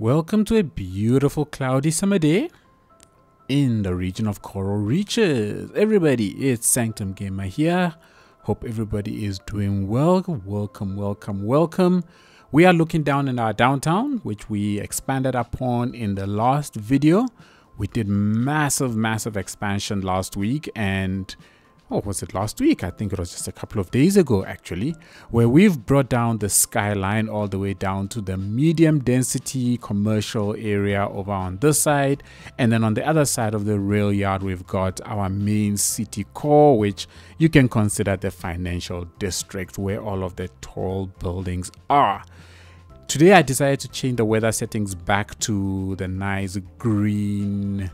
Welcome to a beautiful cloudy summer day in the region of Coral Reeches. Everybody, it's Sanctum Gamer here. Hope everybody is doing well. Welcome. We are looking down in our downtown, which we expanded upon in the last video. We did massive expansion last week, and was it last week? I think it was just a couple of days ago actually, where we've brought down the skyline all the way down to the medium density commercial area over on this side, and then on the other side of the rail yard we've got our main city core, which you can consider the financial district where all of the tall buildings are. Today I decided to change the weather settings back to the nice green,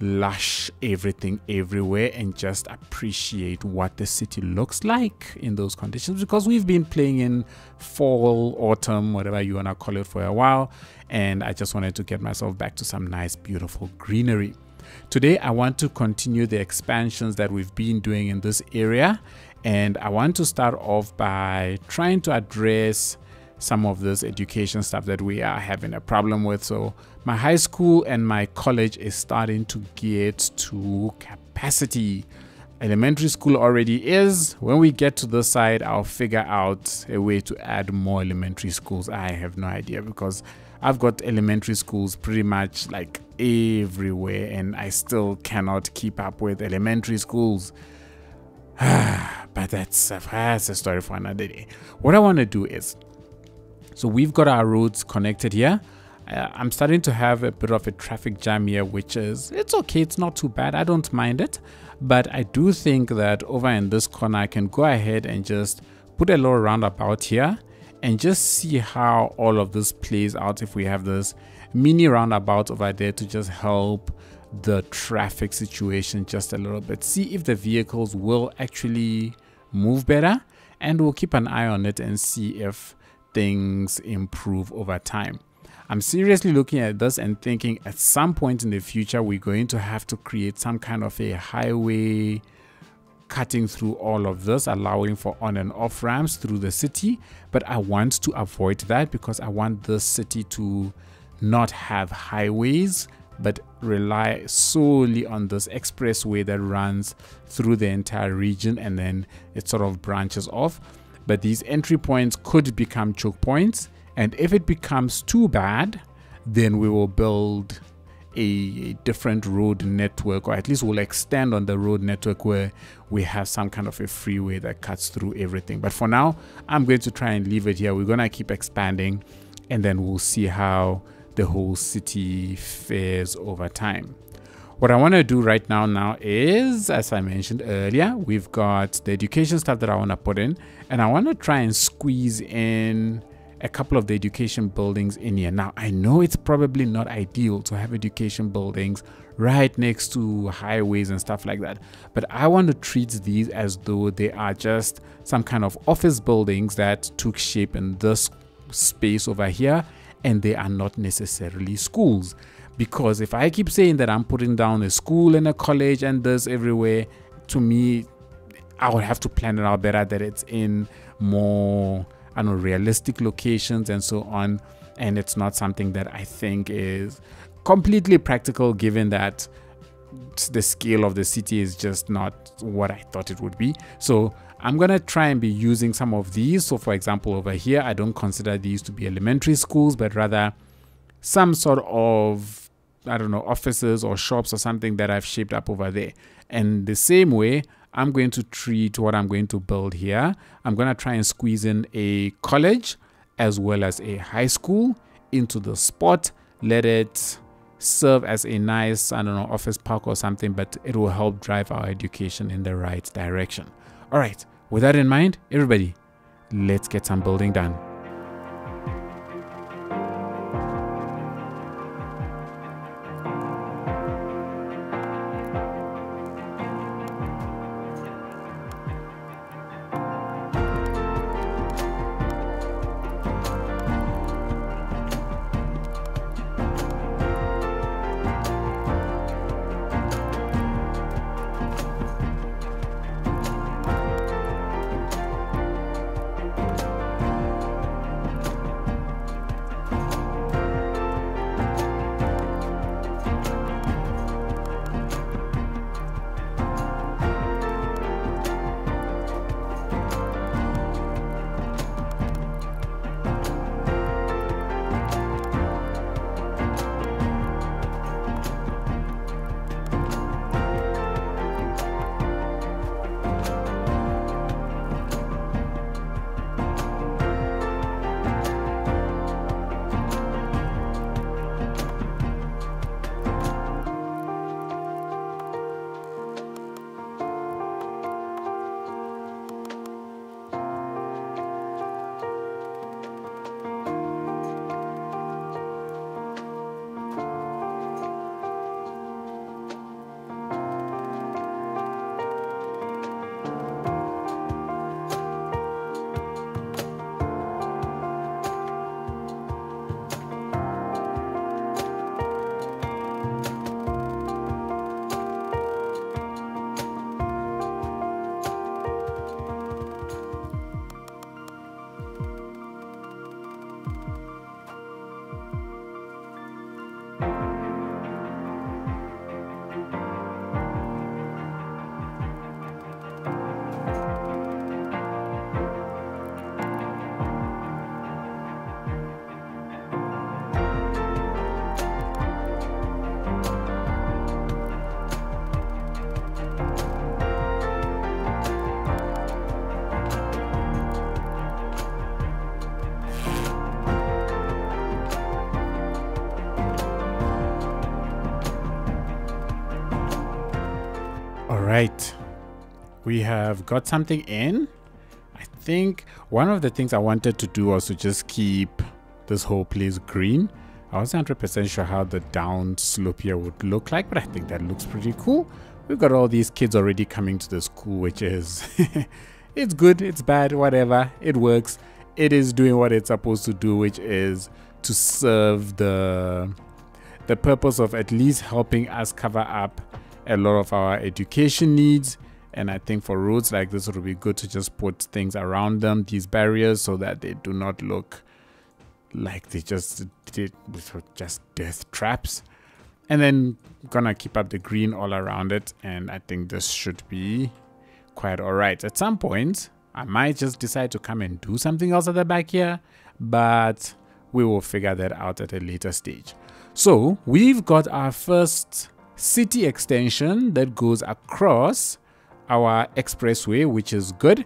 lush everything everywhere, and just appreciate what the city looks like in those conditions, because we've been playing in fall, autumn, whatever you want to call it, for a while, and I just wanted to get myself back to some nice beautiful greenery. Today I want to continue the expansions that we've been doing in this area, and I want to start off by trying to address some of this education stuff that we are having a problem with. So my high school and my college is starting to get to capacity. Elementary school already is. When we get to this side, I'll figure out a way to add more elementary schools. I have no idea, because I've got elementary schools pretty much like everywhere, and I still cannot keep up with elementary schools. But that's a story for another day. What I want to do is, so we've got our roads connected here. I'm starting to have a bit of a traffic jam here, which is, it's okay, it's not too bad, I don't mind it. But I do think that over in this corner I can go ahead and just put a little roundabout here and just see how all of this plays out if we have this mini roundabout over there to just help the traffic situation just a little bit. See if the vehicles will actually move better, and we'll keep an eye on it and see if things improve over time. I'm seriously looking at this and thinking at some point in the future we're going to have to create some kind of a highway cutting through all of this, allowing for on and off ramps through the city. But I want to avoid that, because I want this city to not have highways but rely solely on this expressway that runs through the entire region, and then it sort of branches off. But these entry points could become choke points, and if it becomes too bad, then we will build a different road network, or at least we'll extend on the road network where we have some kind of a freeway that cuts through everything. But for now, I'm going to try and leave it here. We're going to keep expanding, and then we'll see how the whole city fares over time. What I want to do right now is, as I mentioned earlier, we've got the education stuff that I want to put in, and I want to try and squeeze in a couple of the education buildings in here. Now, I know it's probably not ideal to have education buildings right next to highways and stuff like that, but I want to treat these as though they are just some kind of office buildings that took shape in this space over here, and they are not necessarily schools. Because if I keep saying that I'm putting down a school and a college and this everywhere, to me, I would have to plan it out better, that it's in more, I don't know, realistic locations and so on. And it's not something that I think is completely practical, given that the scale of the city is just not what I thought it would be. So I'm going to try and be using some of these. So for example, over here, I don't consider these to be elementary schools, but rather some sort of, I don't know, offices or shops or something that I've shaped up over there. And the same way, I'm going to treat what I'm going to build here. I'm going to try and squeeze in a college as well as a high school into the spot. Let it serve as a nice, I don't know, office park or something, but it will help drive our education in the right direction. All right, with that in mind, everybody, let's get some building done. right, we have got something in. I think one of the things I wanted to do was to just keep this whole place green. I wasn't 100% sure how the down slope here would look like, but I think that looks pretty cool. We've got all these kids already coming to the school, which is it's good, it's bad, whatever, it works. It is doing what it's supposed to do, which is to serve the purpose of at least helping us cover up a lot of our education needs. And I think for roads like this, it would be good to just put things around them, these barriers, so that they do not look like they just death traps. And then gonna keep up the green all around it, and I think this should be quite all right. At some point I might just decide to come and do something else at the back here, but we will figure that out at a later stage. So we've got our first city extension that goes across our expressway, which is good.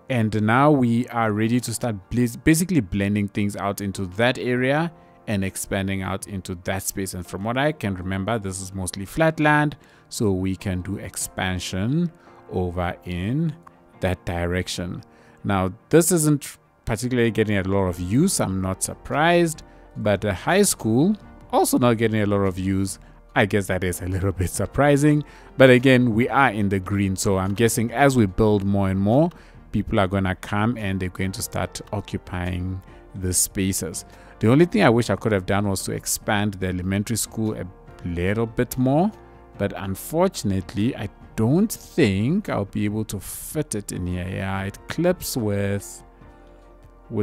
And now we are ready to start basically blending things out into that area and expanding out into that space. And from what I can remember, this is mostly flat land, so we can do expansion over in that direction. Now this isn't particularly getting a lot of use, I'm not surprised, but the high school also not getting a lot of use. I guess that is a little bit surprising, but again, we are in the green, so I'm guessing as we build more and more, people are going to come and they're going to start occupying the spaces. The only thing I wish I could have done was to expand the elementary school a little bit more, but unfortunately I don't think I'll be able to fit it in here. Yeah, it clips with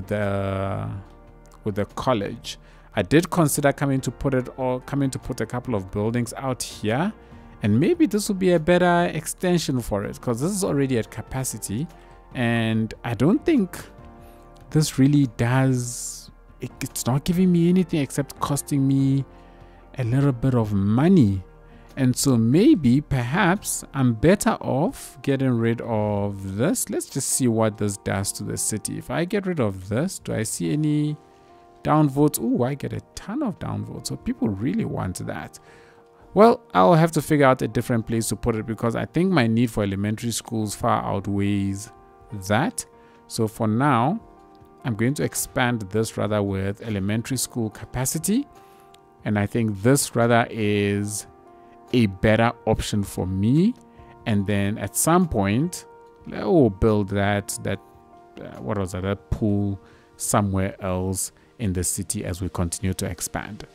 the college. I did consider coming to put a couple of buildings out here, and maybe this would be a better extension for it, because this is already at capacity, and I don't think this really does. It's not giving me anything except costing me a little bit of money. And so maybe perhaps I'm better off getting rid of this. Let's just see what this does to the city. If I get rid of this, do I see any downvotes? Oh, I get a ton of downvotes. So people really want that. Well, I'll have to figure out a different place to put it, because I think my need for elementary schools far outweighs that. So for now, I'm going to expand this rather with elementary school capacity. And I think this rather is a better option for me. And then at some point, we'll build that pool somewhere else in the city as we continue to expand.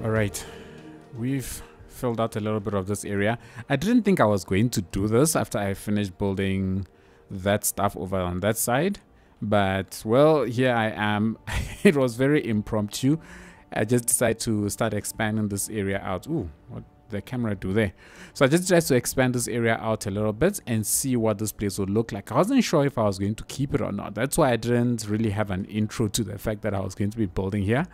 All right, we've filled out a little bit of this area. I didn't think I was going to do this after I finished building that stuff over on that side, but well, here I am. It was very impromptu. I just decided to start expanding this area out. Ooh, what the camera do there? So I just decided to expand this area out a little bit and see what this place would look like. I wasn't sure if I was going to keep it or not. That's why I didn't really have an intro to the fact that I was going to be building here.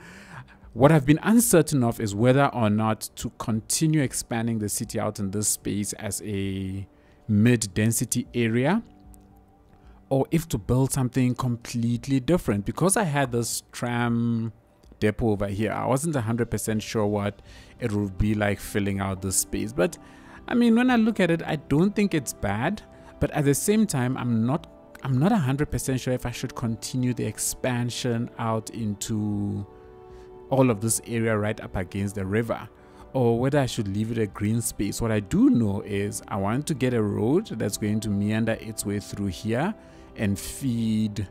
What I've been uncertain of is whether or not to continue expanding the city out in this space as a mid-density area, or if to build something completely different. Because I had this tram depot over here, I wasn't 100% sure what it would be like filling out this space. But I mean, when I look at it, I don't think it's bad, but at the same time, I'm not 100% sure if I should continue the expansion out into all of this area right up against the river, or whether I should leave it a green space. What I do know is I want to get a road that's going to meander its way through here and feed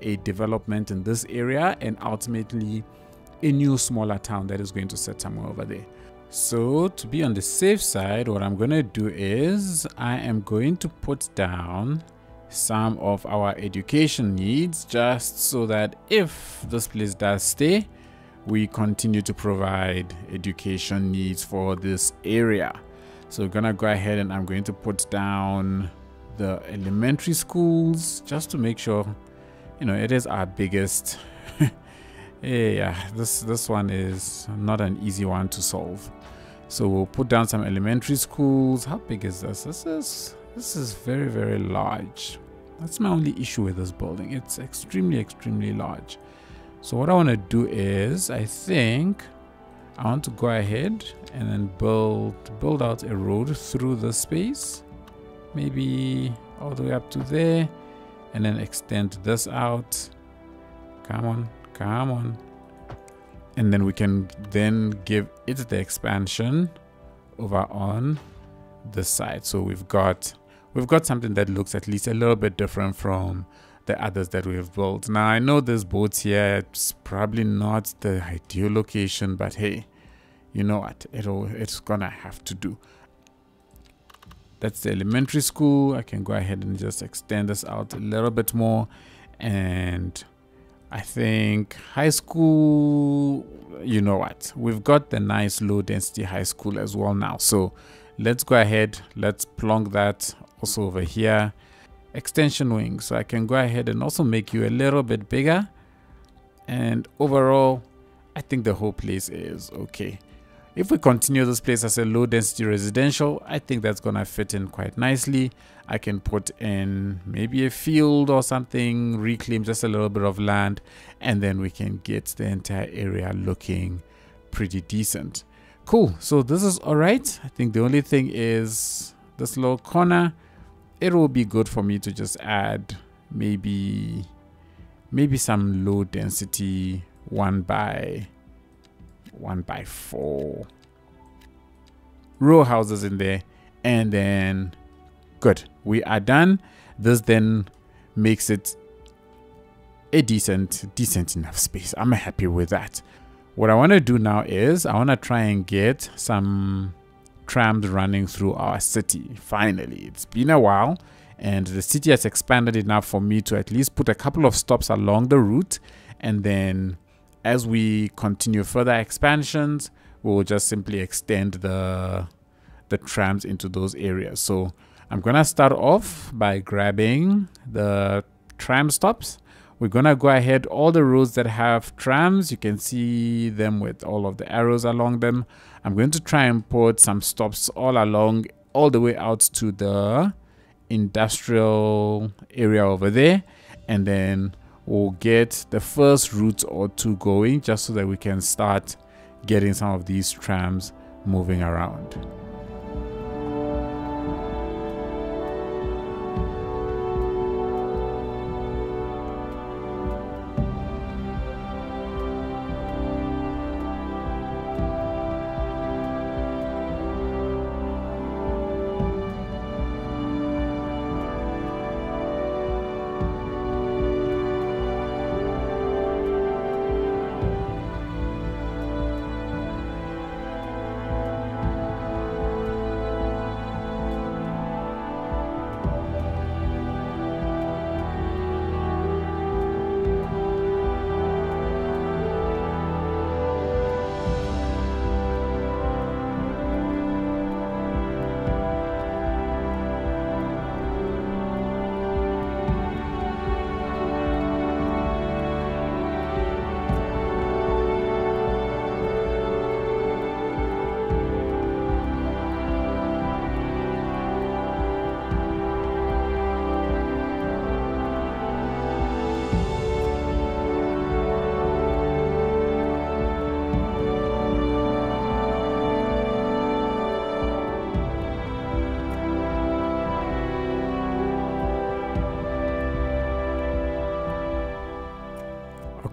a development in this area, and ultimately a new smaller town that is going to set somewhere over there. So to be on the safe side, what I'm going to do is I am going to put down some of our education needs, just so that if this place does stay, we continue to provide education needs for this area. So we're gonna go ahead and I'm going to put down the elementary schools just to make sure, you know, it is our biggest yeah, this one is not an easy one to solve. So we'll put down some elementary schools. How big is this? This is very, very large. That's my only issue with this building. It's extremely large. So what I want to do is, I think I want to go ahead and then build out a road through the space, maybe all the way up to there, and then extend this out. Come on. And then we can then give it the expansion over on this side. So we've got something that looks at least a little bit different from the others that we've built. Now I know this boat's here, it's probably not the ideal location, but hey, you know what, it's gonna have to do. That's the elementary school. I can go ahead and just extend this out a little bit more, and I think high school, you know what, we've got the nice low density high school as well now. So let's go ahead, let's plonk that also over here. Extension wing, so I can go ahead and also make you a little bit bigger, and overall I think the whole place is okay. If we continue this place as a low density residential, I think that's gonna fit in quite nicely. I can put in maybe a field or something, reclaim just a little bit of land, and then we can get the entire area looking pretty decent. Cool, so this is all right. I think the only thing is this little corner. It will be good for me to just add maybe some low density 1x4 row houses in there, and then good, we are done. This then makes it a decent enough space. I'm happy with that. What I want to do now is I want to try and get some trams running through our city. Finally, it's been a while and the city has expanded enough for me to at least put a couple of stops along the route, and then as we continue further expansions, we'll just simply extend the trams into those areas. So I'm gonna start off by grabbing the tram stops. We're gonna go ahead, all the roads that have trams, you can see them with all of the arrows along them. I'm going to try and put some stops all along, all the way out to the industrial area over there, and then we'll get the first route or two going, just so that we can start getting some of these trams moving around.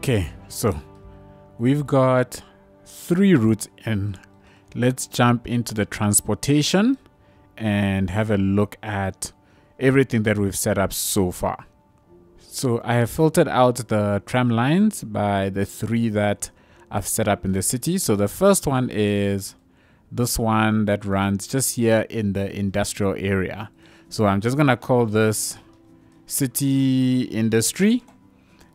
Okay, so we've got 3 routes in. Let's jump into the transportation and have a look at everything that we've set up so far. So I have filtered out the tram lines by the 3 that I've set up in the city. So the first one is this one that runs just here in the industrial area. So I'm just gonna call this City Industry,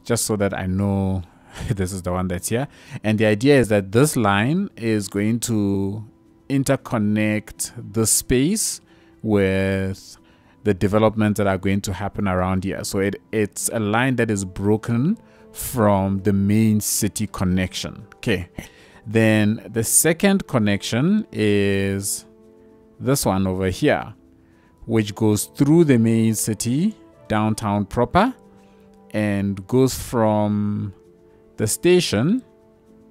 just so that I know this is the one that's here. And the idea is that this line is going to interconnect the space with the developments that are going to happen around here. So it's a line that is broken from the main city connection. Okay, then the second connection is this one over here, which goes through the main city downtown proper and goes from the station.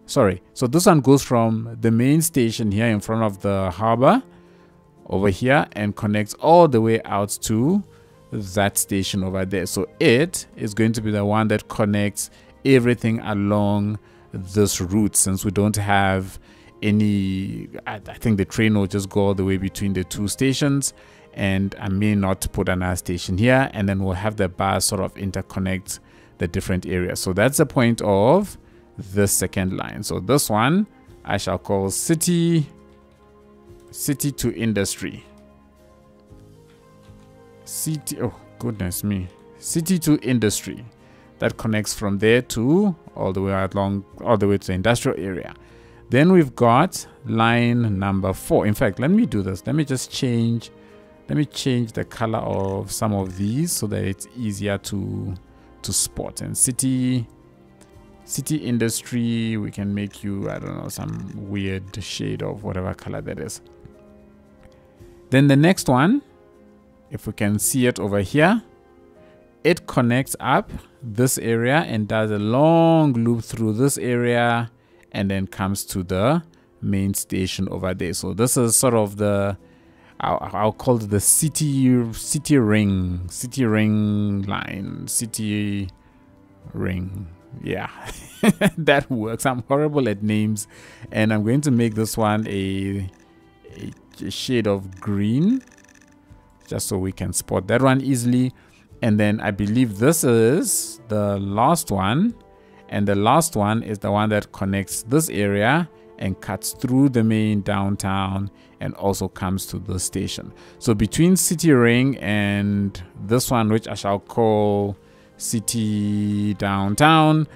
Sorry, so this one goes from the main station here in front of the harbor over here and connects all the way out to that station over there. So it is going to be the one that connects everything along this route, since we don't have any. I think the train will just go all the way between the 2 stations, and I may not put another station here, and then we'll have the bus sort of interconnect the different areas. So that's the point of the second line. So this one I shall call city to industry. Oh goodness me, city to industry. That connects from there to all the way to the industrial area. Then we've got line number 4. In fact, let me do this. Let me change the color of some of these so that it's easier to spot. And city industry, we can make you, I don't know, some weird shade of whatever color that is. Then the next one, if we can see it over here, it connects up this area and does a long loop through this area and then comes to the main station over there. So this is sort of the, I'll call it the city ring line, city ring. Yeah, that works. I'm horrible at names, and I'm going to make this one a shade of green, just so we can spot that one easily. And then I believe this is the last one, and the last one is the one that connects this area and cuts through the main downtown and also comes to the station. So between City Ring and this one, which I shall call City Downtown,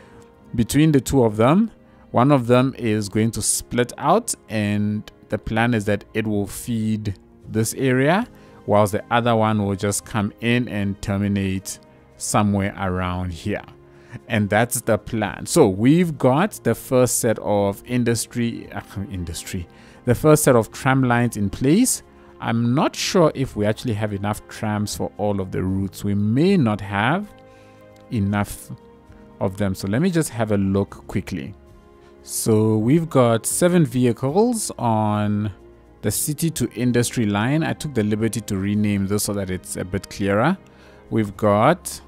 between the 2 of them, one of them is going to split out, and the plan is that it will feed this area, whilst the other one will just come in and terminate somewhere around here. And that's the plan. So we've got the first set of the first set of tram lines in place. I'm not sure if we actually have enough trams for all of the routes. We may not have enough of them. So let me just have a look quickly. So we've got 7 vehicles on the city to industry line. I took the liberty to rename this so that it's a bit clearer. We've got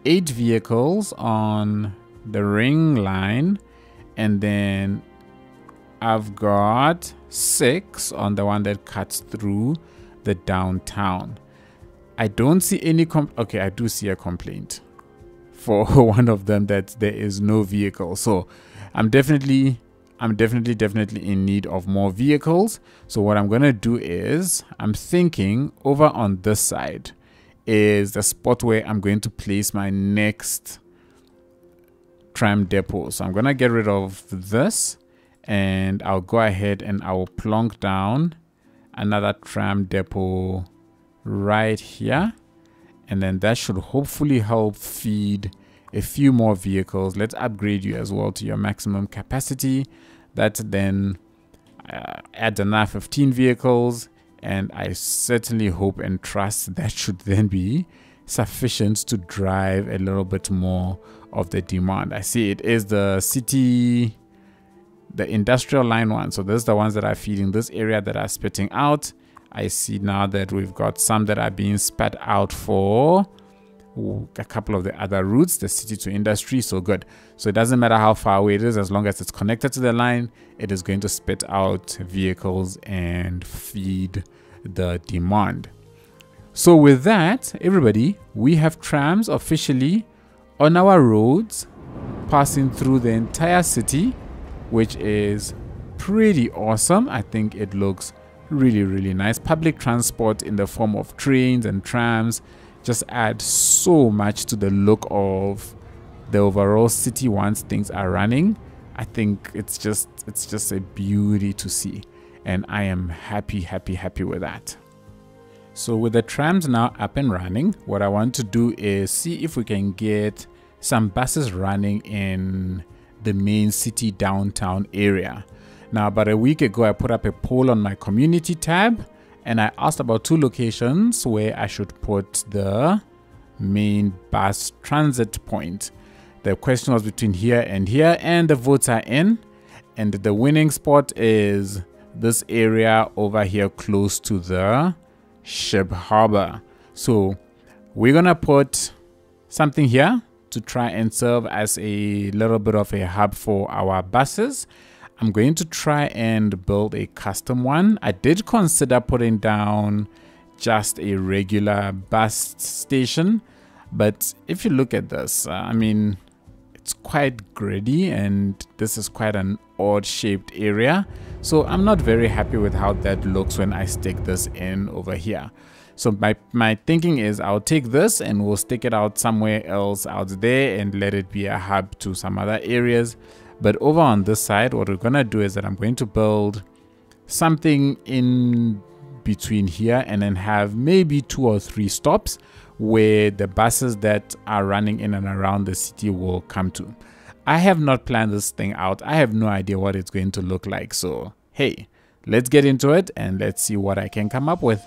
8 vehicles on the ring line, and then I've got 6 on the one that cuts through the downtown. I don't see any okay, I do see a complaint for one of them that there is no vehicle. So I'm definitely in need of more vehicles. So what I'm gonna do is, I'm thinking over on this side is the spot where I'm going to place my next tram depot. So I'm gonna get rid of this, and I'll go ahead and I will plonk down another tram depot right here, and then that should hopefully help feed a few more vehicles. Let's upgrade you as well to your maximum capacity. That then adds another 15 vehicles, and I certainly hope and trust that should then be sufficient to drive a little bit more of the demand. I see it is the city, the industrial line one. So those are the ones that are feeding this area that are spitting out. I see now that we've got some that are being spat out for a couple of the other routes, the city to industry, so good. So it doesn't matter how far away it is, as long as it's connected to the line, it is going to spit out vehicles and feed the demand. So with that, everybody, we have trams officially on our roads, passing through the entire city, which is pretty awesome. I think it looks really, really nice. Public transport in the form of trains and trams just add so much to the look of the overall city once things are running. I think it's just a beauty to see, and I am happy with that. So with the trams now up and running, what I want to do is see if we can get some buses running in the main city downtown area. Now, about a week ago, I put up a poll on my community tab, and I asked about 2 locations where I should put the main bus transit point. The question was between here, and the votes are in, and the winning spot is this area over here close to the ship harbor. So we're gonna put something here to try and serve as a little bit of a hub for our buses. I'm going to try and build a custom one. I did consider putting down just a regular bus station, but if you look at this, I mean, it's quite gritty, and this is quite an odd shaped area. So I'm not very happy with how that looks when I stick this in over here. So my thinking is I'll take this and we'll stick it out somewhere else out there and let it be a hub to some other areas. But over on this side, what we're gonna do is that I'm going to build something in between here and then have maybe 2 or 3 stops where the buses that are running in and around the city will come to. I have not planned this thing out. I have no idea what it's going to look like. So, hey, let's get into it and let's see what I can come up with.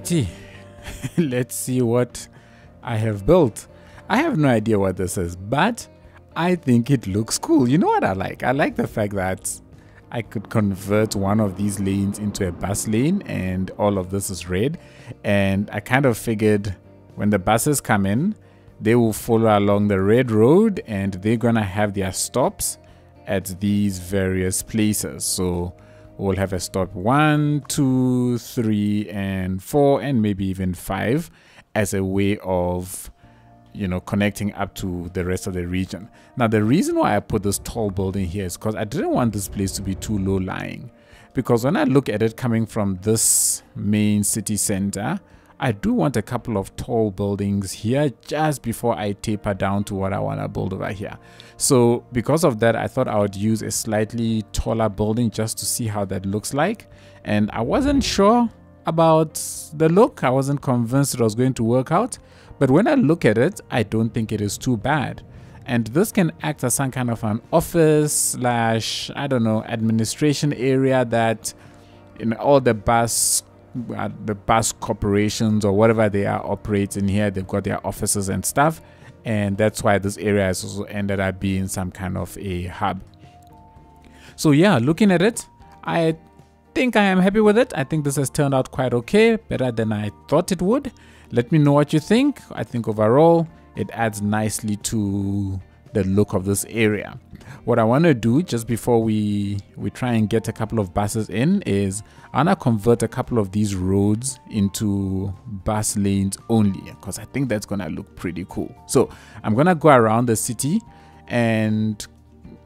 Alrighty, let's see what I have built. I have no idea what this is, but I think it looks cool. You know what I like? I like the fact that I could convert one of these lanes into a bus lane and all of this is red. And I kind of figured when the buses come in, they will follow along the red road and they're gonna have their stops at these various places. So we'll have a stop 1, 2, 3, and 4, and maybe even 5 as a way of, you know, connecting up to the rest of the region. Now, the reason why I put this tall building here is because I didn't want this place to be too low lying. Because when I look at it coming from this main city center, I do want a couple of tall buildings here just before I taper down to what I want to build over here. So because of that, I thought I would use a slightly taller building just to see how that looks like. And I wasn't sure about the look. I wasn't convinced it was going to work out. But when I look at it, I don't think it is too bad. And this can act as some kind of an office slash, I don't know, administration area that in all the bus corporations or whatever they are operate in here, they've got their offices and stuff. And that's why this area has also ended up being some kind of a hub. So yeah, looking at it, I think I am happy with it. I think this has turned out quite okay, better than I thought it would. Let me know what you think. I think overall it adds nicely to the look of this area. What I want to do just before we try and get a couple of buses in is I want to convert a couple of these roads into bus lanes only, because I think that's going to look pretty cool. So I'm going to go around the city and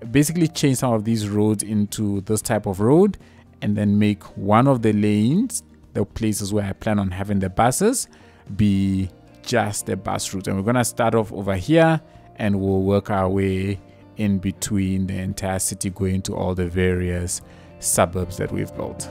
basically change some of these roads into this type of road, and then make one of the lanes, the places where I plan on having the buses, be just the bus route. And we're going to start off over here and we'll work our way in between the entire city, going to all the various suburbs that we've built.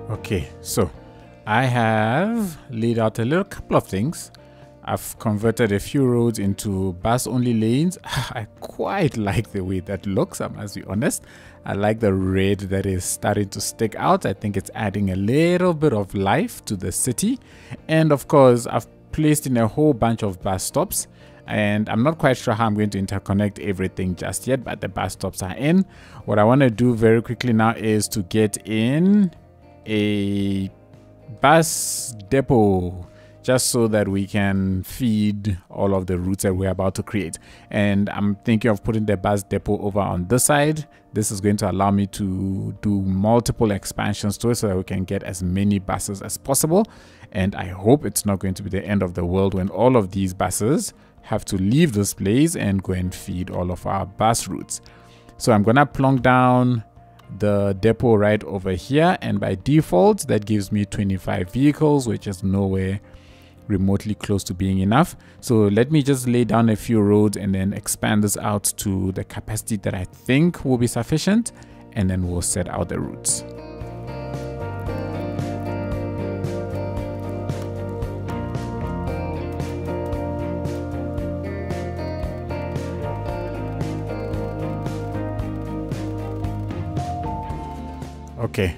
Okay, so I have laid out a little couple of things. I've converted a few roads into bus only lanes. I quite like the way that looks, I must be honest. I like the red that is starting to stick out. I think it's adding a little bit of life to the city. And of course, I've placed in a whole bunch of bus stops. And I'm not quite sure how I'm going to interconnect everything just yet, but the bus stops are in. What I want to do very quickly now is to get in a bus depot, just so that we can feed all of the routes that we're about to create. And I'm thinking of putting the bus depot over on this side. This is going to allow me to do multiple expansions to it so that we can get as many buses as possible. And I hope it's not going to be the end of the world when all of these buses have to leave this place and go and feed all of our bus routes. So I'm gonna plonk down the depot right over here, and by default that gives me 25 vehicles, which is nowhere remotely close to being enough. So let me just lay down a few roads and then expand this out to the capacity that I think will be sufficient, and then we'll set out the routes. Okay,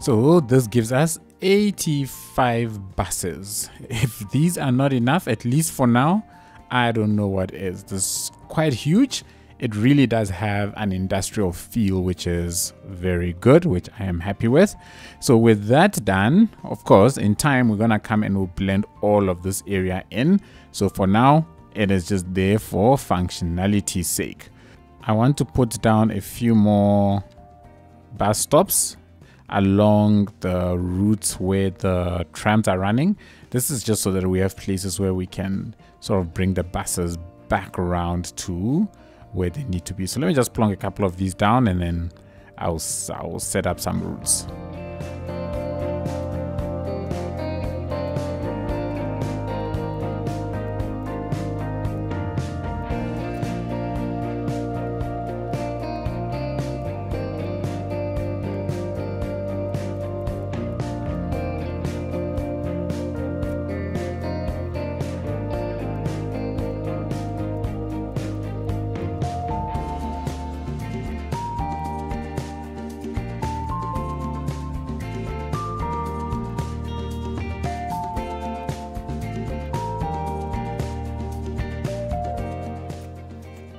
so this gives us 85 buses. If these are not enough, at least for now, I don't know what is. This is quite huge. It really does have an industrial feel, which is very good, which I am happy with. So with that done, of course, in time, we're gonna come and we'll blend all of this area in. So for now, it is just there for functionality's sake. I want to put down a few more bus stops along the routes where the trams are running. This is just so that we have places where we can sort of bring the buses back around to where they need to be. So let me just plonk a couple of these down, and then I'll set up some routes.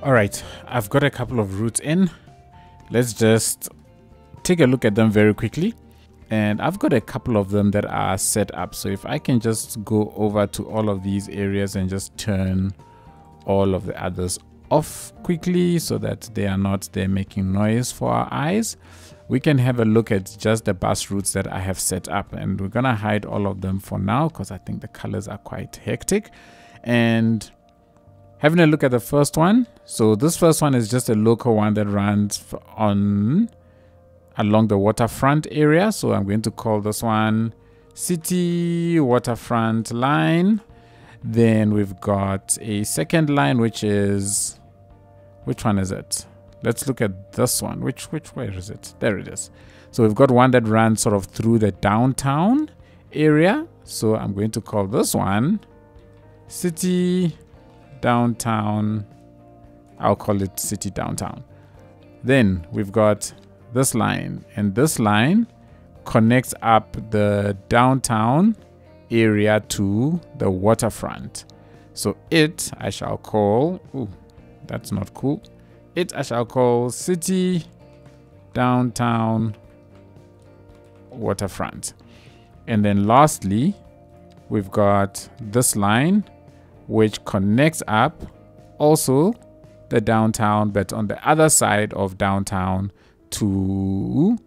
All right, I've got a couple of routes in. Let's just take a look at them very quickly. And I've got a couple of them that are set up. So if I can just go over to all of these areas and just turn all of the others off quickly so that they are not there making noise for our eyes, we can have a look at just the bus routes that I have set up. And we're gonna hide all of them for now because I think the colors are quite hectic. And having a look at the first one. So this first one is just a local one that runs along the waterfront area. So I'm going to call this one City Waterfront Line. Then we've got a second line, which one is it? Let's look at this one. Where is it? There it is. So we've got one that runs sort of through the downtown area. So I'm going to call this one City Downtown. I'll call it City Downtown. Then we've got this line, and this line connects up the downtown area to the waterfront. So I shall call, that's not cool. I shall call City Downtown Waterfront. And then lastly, we've got this line which connects up also the downtown, but on the other side of downtown to,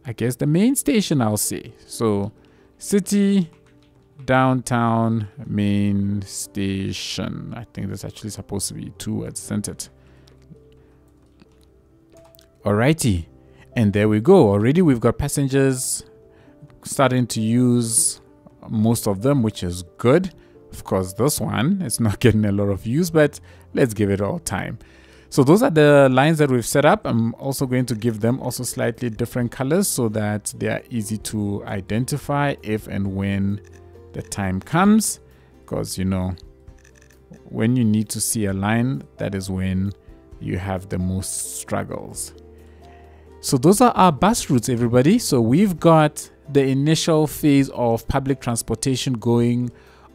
I guess, the main station, I'll say. So City Downtown Main Station. I think that's actually supposed to be 2 words, isn't it? Alrighty, and there we go. Already we've got passengers starting to use most of them, which is good. Of course, this one is not getting a lot of use, but let's give it all time. So those are the lines that we've set up. I'm also going to give them also slightly different colors so that they are easy to identify if and when the time comes. Because, you know, when you need to see a line, that is when you have the most struggles. So those are our bus routes, everybody. So we've got the initial phase of public transportation going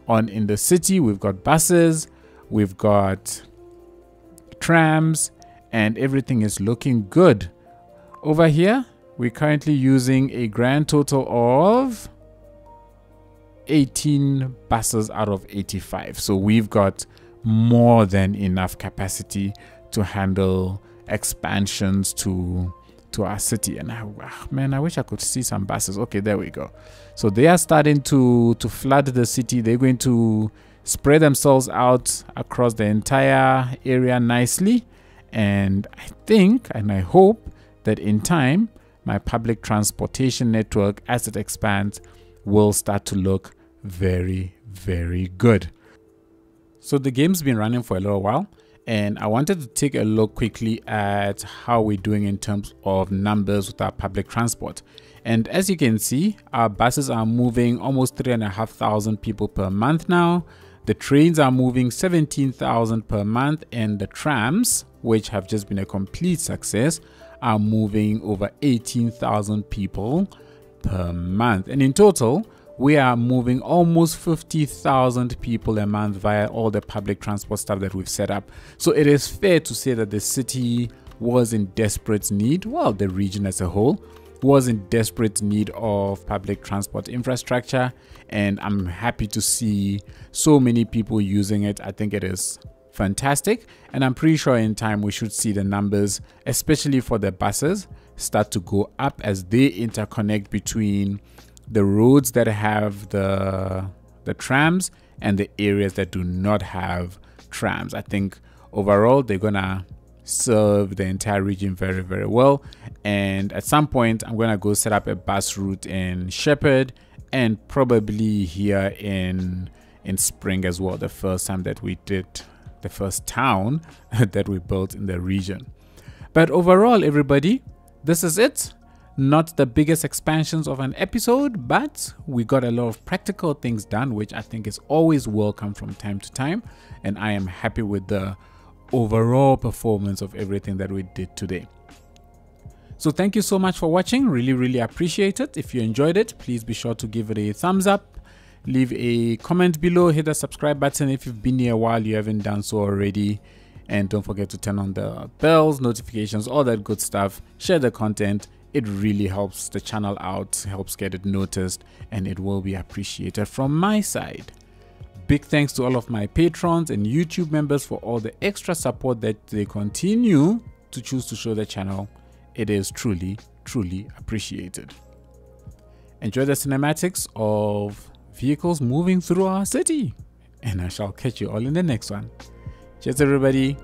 on in the city. We've got buses, we've got trams, and everything is looking good. Over here, we're currently using a grand total of 18 buses out of 85. So we've got more than enough capacity to handle expansions to our city. And I wish I could see some buses. Okay, there we go. So they are starting to flood the city. They're going to spread themselves out across the entire area nicely. And I think and I hope that in time, my public transportation network, as it expands, will start to look very, very good. So the game's been running for a little while, and I wanted to take a look quickly at how we're doing in terms of numbers with our public transport. And as you can see, our buses are moving almost 3,500 people per month now. The trains are moving 17,000 per month, and the trams, which have just been a complete success, are moving over 18,000 people per month. And in total, we are moving almost 50,000 people a month via all the public transport stuff that we've set up. So it is fair to say that the city was in desperate need, well, the region as a whole was in desperate need of public transport infrastructure, and I'm happy to see so many people using it. I think it is fantastic, and I'm pretty sure in time we should see the numbers, especially for the buses, start to go up as they interconnect between the roads that have the trams and the areas that do not have trams. I think overall they're gonna serve the entire region very, very well. And at some point I'm gonna go set up a bus route in Shepherd and probably here in Spring as well, the first time that we did the first town that we built in the region. But overall, everybody, this is it. Not the biggest expansions of an episode, but we got a lot of practical things done, which I think is always welcome from time to time, and I am happy with the overall performance of everything that we did today. So thank you so much for watching. Really appreciate it. If you enjoyed it, please be sure to give it a thumbs up, leave a comment below, hit the subscribe button if you've been here a while, you haven't done so already, and don't forget to turn on the bells, notifications, all that good stuff. Share the content. It really helps the channel out, helps get it noticed, and it will be appreciated from my side. Big thanks to all of my patrons and YouTube members for all the extra support that they continue to choose to show the channel. It is truly appreciated. Enjoy the cinematics of vehicles moving through our city, and I shall catch you all in the next one. Cheers everybody.